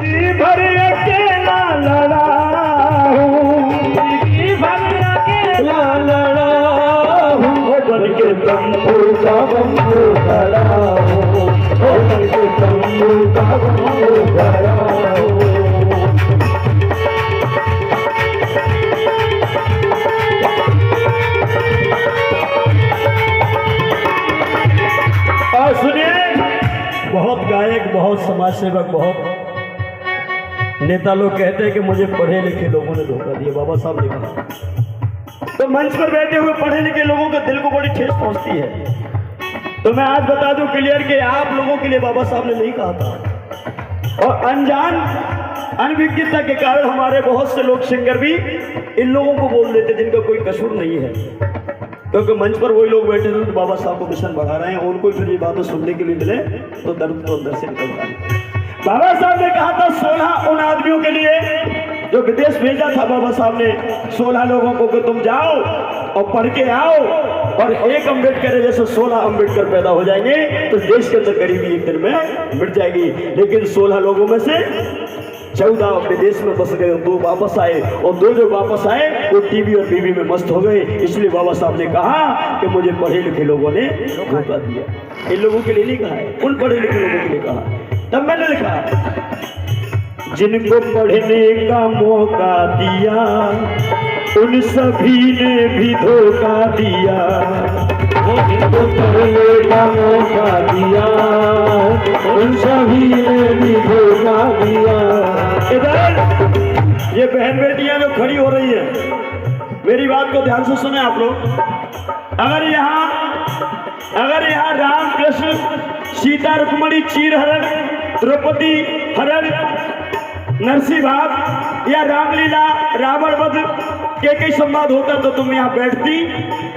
जिंदगी भर अकेला लड़ा हूँ, जिंदगी भर अकेला लड़ा हूँ, बन के तंबू का बंबू खड़ा हूँ, बन के तंबू का बंबू खड़ा हूँ। और सुनिए, बहुत गायक, बहुत समाज सेवक, बहुत नेता लोग कहते हैं कि मुझे पढ़े लिखे लोगों ने धोखा दिया। बाबा साहब ने कहा, तो मंच पर बैठे हुए पढ़े लिखे लोगों के दिल को बड़ी ठेस पहुंचती है। तो मैं आज बता दूं क्लियर कि आप लोगों के लिए बाबा साहब ने नहीं कहा था। और अनजान अनभिज्ञता के कारण हमारे बहुत से लोग सिंगर भी इन लोगों को बोल देते जिनका कोई कसूर नहीं है, क्योंकि मंच पर वही लोग बैठे थे तो बाबा साहब को मिशन बढ़ा रहे हैं, उनको फिर ये बातें सुनने के लिए मिले तो दर्द तो अंदर से निकलता है। बाबा साहब ने कहा था 16 उन आदमियों के लिए जो विदेश भेजा था बाबा साहब ने 16 लोगों को कि तुम जाओ और पढ़ के आओ और एक अम्बेडकर जैसे 16 अम्बेडकर पैदा हो जाएंगे तो देश के अंदर गरीबी एक दिन में मिट जाएगी। लेकिन 16 लोगों में से 14 विदेश में बस गए, 2 वापस आए और 2 जो वापस आए वो टीवी और बीवी में मस्त हो गए। इसलिए बाबा साहब ने कहा कि मुझे पढ़े लिखे लोगों ने धोखा दिया। इन लोगों के लिए नहीं कहा है, उन पढ़े लिखे लोगों के लिए कहा। तब मैंने लिखा, जिनको पढ़ने का मौका दिया उन सभी ने भी धोखा दिया, जिनको पढ़ने का मौका दिया उन सभी ने भी धोखा दिया। इधर ये बहन बेटियां जो खड़ी हो रही है, मेरी बात को ध्यान से सुने आप लोग। अगर यहाँ राम कृष्ण सीता रुक्मणी चीर हरण द्रौपदी हरण नरसिंह भाव या रामलीला रावण वध के कई संवाद होता तो तुम यहाँ बैठती,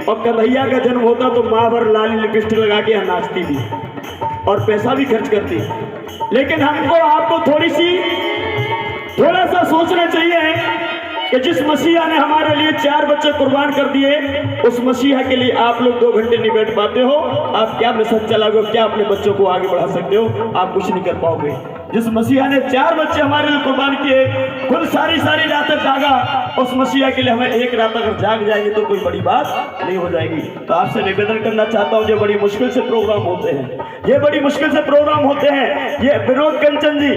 और कन्हैया का जन्म होता तो माँ भर लाली लिपस्टिक लगा के यहाँ नाचती भी और पैसा भी खर्च करती। लेकिन हमको आपको थोड़ा सा सोचना चाहिए कि जिस मसीहा ने हमारे लिए 4 बच्चे कुर्बान कर दिए, उस मसीहा के लिए आप लोग 2 घंटे नहीं बैठ पाते हो। आप क्या मिशन चलाओगे, क्या अपने बच्चों को आगे बढ़ा सकते हो? आप कुछ नहीं कर पाओगे। जिस मसीहा ने 4 बच्चे हमारे लिए कुर्बान किए, खुद सारी रातें जागा, उस मसीहा के लिए हमें एक रात अगर जाग जाएंगे तो कोई बड़ी बात नहीं हो जाएगी। तो आपसे निवेदन करना चाहता हूँ, ये बड़ी मुश्किल से प्रोग्राम होते हैं, ये बड़ी मुश्किल से प्रोग्राम होते हैं। ये विनोद कंचन जी,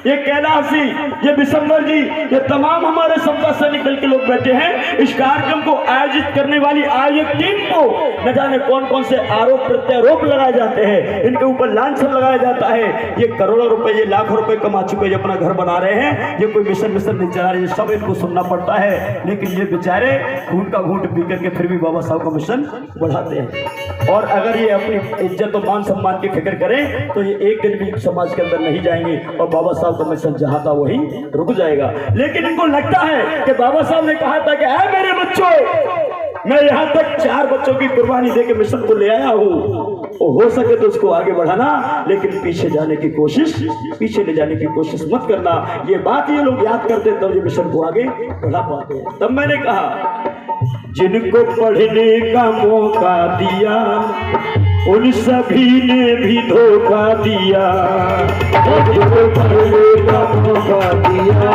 ये कैलाश जी, ये विशंबर जी, ये तमाम हमारे समता सैनिक दल के लोग बैठे हैं। इस कार्यक्रम को आयोजित करने वाली आयोजक टीम को न जाने कौन कौन से आरोप प्रत्यारोप लगाए जाते हैं, इनके ऊपर लांछन लगाया जाता है। ये करोड़ों रुपए, ये लाखों रुपए कमा चुके, ये अपना घर बना रहे हैं, ये कोई मिशन नहीं चला रहे, सब इनको सुनना पड़ता है। लेकिन ये बेचारे खून का घूंट पी करके फिर भी बाबा साहब का मिशन बढ़ाते हैं। और अगर ये अपनी इज्जत और मान सम्मान की फिक्र करें तो ये एक दिन भी समाज के अंदर नहीं जाएंगे और बाबा साहब का मिशन जहां था वहीं रुक जाएगा। लेकिन इनको लगता है कि बाबा साहब ने कहा था कि ऐ मेरे बच्चों, मैं यहाँ तक 4 बच्चों की कुर्बानी देके मिशन को ले आया हूँ, हो सके तो उसको आगे बढ़ाना, लेकिन पीछे ले जाने की कोशिश मत करना। ये बात ये लोग याद करते हैं तब ये मिशन को आगे बढ़ा पाते हैं। तब मैंने कहा, जिनको पढ़ने का मौका दिया उन सभी ने भी धोखा दिया, जिनको पढ़ने का मौका दिया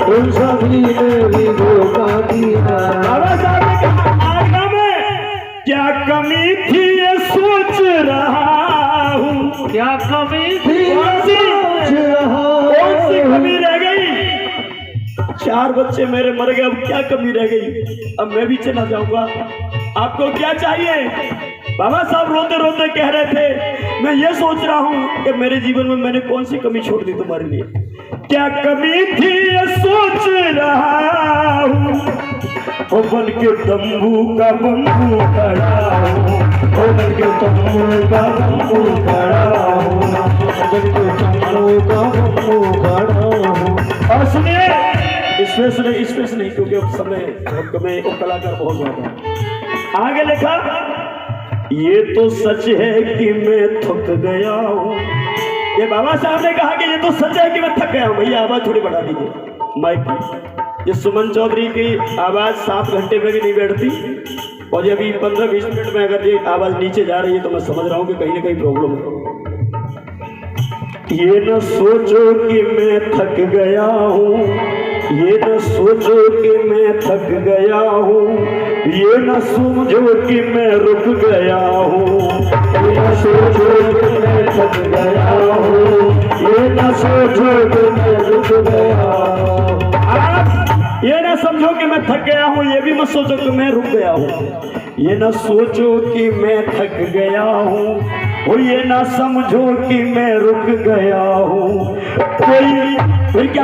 उन सभी ने भी धोखा दिया। बाबा साहब ने कहा, आत्मा में क्या कमी थी ये सोच रहा हूँ, क्या कमी थी सोच रहा हूँ, कौन सी कमी रह गई? 4 बच्चे मेरे मर गए, अब क्या कमी रह गई? अब मैं भी चला जाऊंगा, आपको क्या चाहिए? बाबा साहब रोते रोते कह रहे थे, मैं ये सोच रहा हूँ कि मेरे जीवन में मैंने कौन सी कमी छोड़ दी तुम्हारे लिए। क्या कमी थी ये सोच रहा हूँ, ओ बन के तंबू का बंबू खड़ा हूँ, ओ बन के तंबू का बंबू खड़ा हूँ, बन के तंबू का बंबू खड़ा हूँ। और सुनिए, स्पेस नहीं क्योंकि अब समय में कलाकार बहुत ज्यादा। आगे लिखा, ये तो सच है कि मैं थक गया हूँ। ये बाबा साहब ने कहा कि ये तो सच है कि मैं थक गया हूँ। भैया आवाज थोड़ी बढ़ा दीजिए माइक की। ये सुमन चौधरी की आवाज 7 घंटे में भी नहीं बैठती, और अभी 15-20 मिनट में अगर ये आवाज नीचे जा रही है तो मैं समझ रहा हूँ कि कहीं ना कहीं प्रॉब्लम है। ये न सोचो कि मैं थक गया हूँ, ये न सोचो कि मैं थक गया हूँ, ये न समझो कि मैं रुक गया हूँ, ये न सोचो कि मैं थक गया हूँ, ये न सोचो कि मैं रुक गया हूँ। ये न समझो कि मैं थक गया हूँ, ये भी मत सोचो कि मैं रुक गया हूँ। ये न सोचो कि मैं थक गया हूँ, और ये न समझो कि मैं रुक गया हूँ। कोई फिर क्या